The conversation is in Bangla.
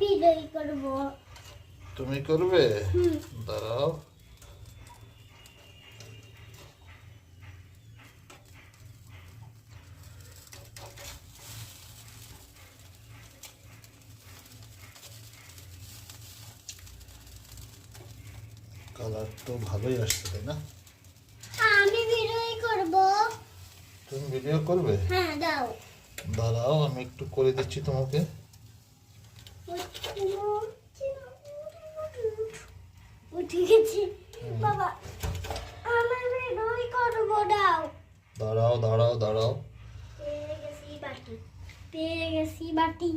ভিডিও করব। তুমি করবে? দাঁড়াও। কালার তো ভালোই আসছে, তাই না? আমি ভিডিও করব। তুমি ভিডিও করবে? হ্যাঁ দাও। দাঁড়াও, আমি একটু করে দিচ্ছি তোমাকে। উঠে গেছি বাবা, আমি ভিডিও করব। দাও। দাঁড়াও দাঁড়াও দাঁড়াও। পেয়ে গেছি বাটি, পেয়ে গেছি বাটি।